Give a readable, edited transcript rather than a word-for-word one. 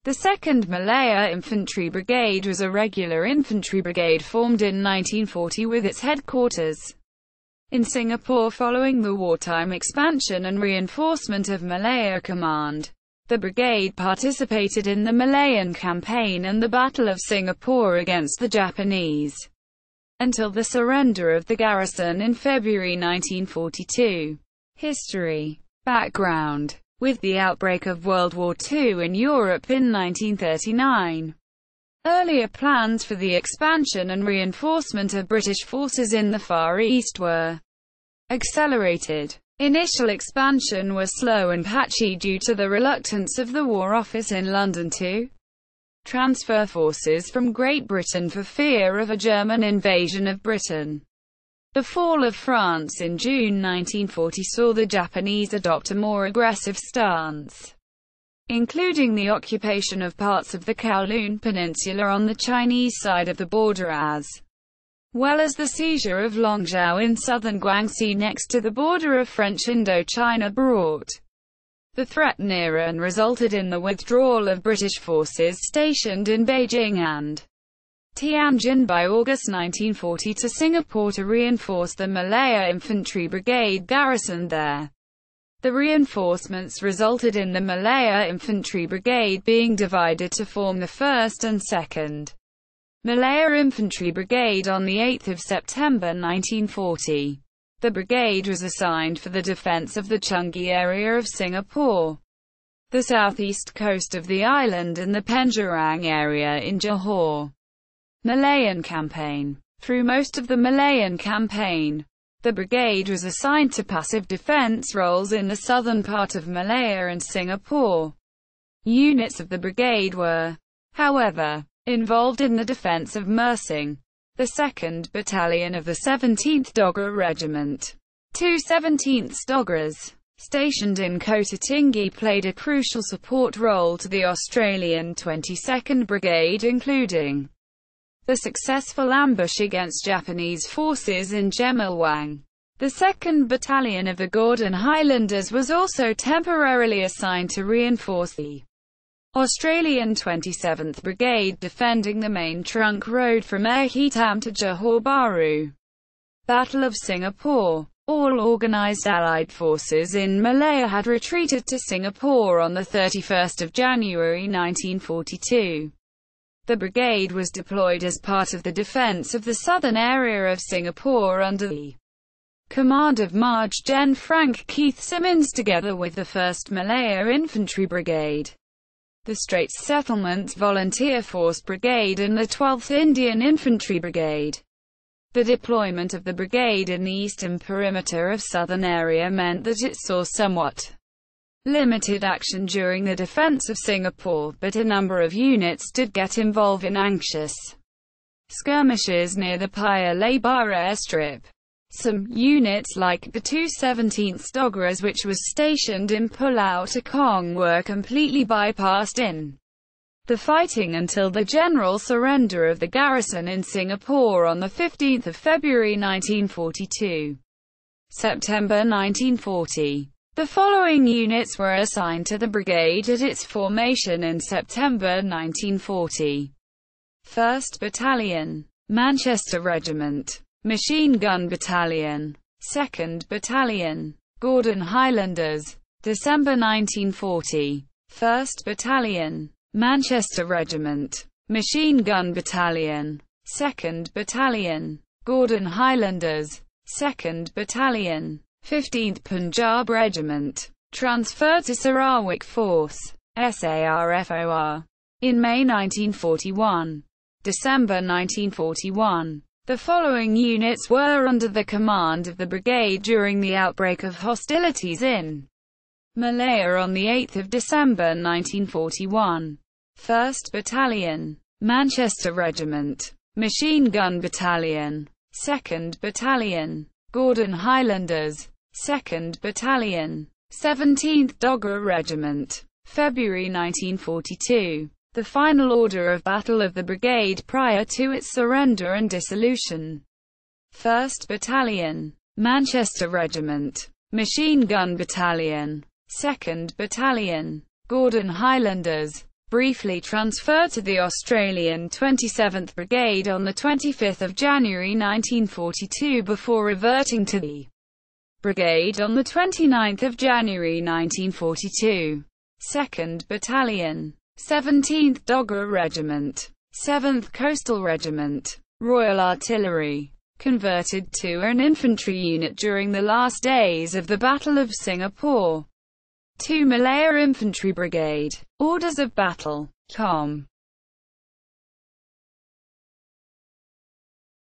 The 2nd Malaya Infantry Brigade was a regular infantry brigade formed in 1940 with its headquarters in Singapore following the wartime expansion and reinforcement of Malaya Command. The brigade participated in the Malayan Campaign and the Battle of Singapore against the Japanese, until the surrender of the garrison in February 1942. History. Background. With the outbreak of World War II in Europe in 1939, earlier plans for the expansion and reinforcement of British forces in the Far East were accelerated. Initial expansion was slow and patchy due to the reluctance of the War Office in London to transfer forces from Great Britain for fear of a German invasion of Britain. The fall of France in June 1940 saw the Japanese adopt a more aggressive stance, including the occupation of parts of the Kowloon Peninsula on the Chinese side of the border as well as the seizure of Longzhou in southern Guangxi next to the border of French Indochina brought the threat nearer and resulted in the withdrawal of British forces stationed in Beijing and Tianjin by August 1940 to Singapore to reinforce the Malaya Infantry Brigade garrisoned there. The reinforcements resulted in the Malaya Infantry Brigade being divided to form the 1st and 2nd Malaya Infantry Brigade on 8 September 1940. The brigade was assigned for the defense of the Changi area of Singapore, the southeast coast of the island and the Penjurang area in Johor. Malayan Campaign. Through most of the Malayan Campaign, the brigade was assigned to passive defense roles in the southern part of Malaya and Singapore. Units of the brigade were, however, involved in the defense of Mersing, the 2nd Battalion of the 17th Dogra Regiment. 2 17th Dogras, stationed in Kota Tinggi, played a crucial support role to the Australian 22nd Brigade, including the successful ambush against Japanese forces in Gemilwang. The 2nd Battalion of the Gordon Highlanders was also temporarily assigned to reinforce the Australian 27th Brigade defending the main trunk road from Air Hitam to Johor Bahru. Battle of Singapore. All organised Allied forces in Malaya had retreated to Singapore on 31 January 1942. The brigade was deployed as part of the defence of the southern area of Singapore under the command of Maj. Gen. Frank Keith Simmons together with the 1st Malaya Infantry Brigade, the Straits Settlements Volunteer Force Brigade and the 12th Indian Infantry Brigade. The deployment of the brigade in the eastern perimeter of southern area meant that it saw somewhat limited action during the defense of Singapore, but a number of units did get involved in anxious skirmishes near the Paya Lebar airstrip. Some units like the 2 17th Dogras, which was stationed in Pulau Tekong, were completely bypassed in the fighting until the general surrender of the garrison in Singapore on 15 February 1942. September 1940. The following units were assigned to the brigade at its formation in September 1940. 1st Battalion, Manchester Regiment, Machine Gun Battalion, 2nd Battalion, Gordon Highlanders, December 1940. 1st Battalion, Manchester Regiment, Machine Gun Battalion, 2nd Battalion, Gordon Highlanders, 2nd Battalion, 15th Punjab Regiment, transferred to Sarawak Force, SARFOR, in May 1941. December 1941. The following units were under the command of the brigade during the outbreak of hostilities in Malaya on 8 December 1941. 1st Battalion, Manchester Regiment, Machine Gun Battalion, 2nd Battalion, Gordon Highlanders, 2nd Battalion, 17th Dogra Regiment, February 1942. The final order of battle of the brigade prior to its surrender and dissolution. 1st Battalion, Manchester Regiment, Machine Gun Battalion, 2nd Battalion, Gordon Highlanders, briefly transferred to the Australian 27th Brigade on 25 January 1942 before reverting to the brigade on 29 January 1942. 2nd Battalion, 17th Dogger Regiment, 7th Coastal Regiment, Royal Artillery, converted to an infantry unit during the last days of the Battle of Singapore. 2 Malaya Infantry Brigade. Orders of Battle. Com.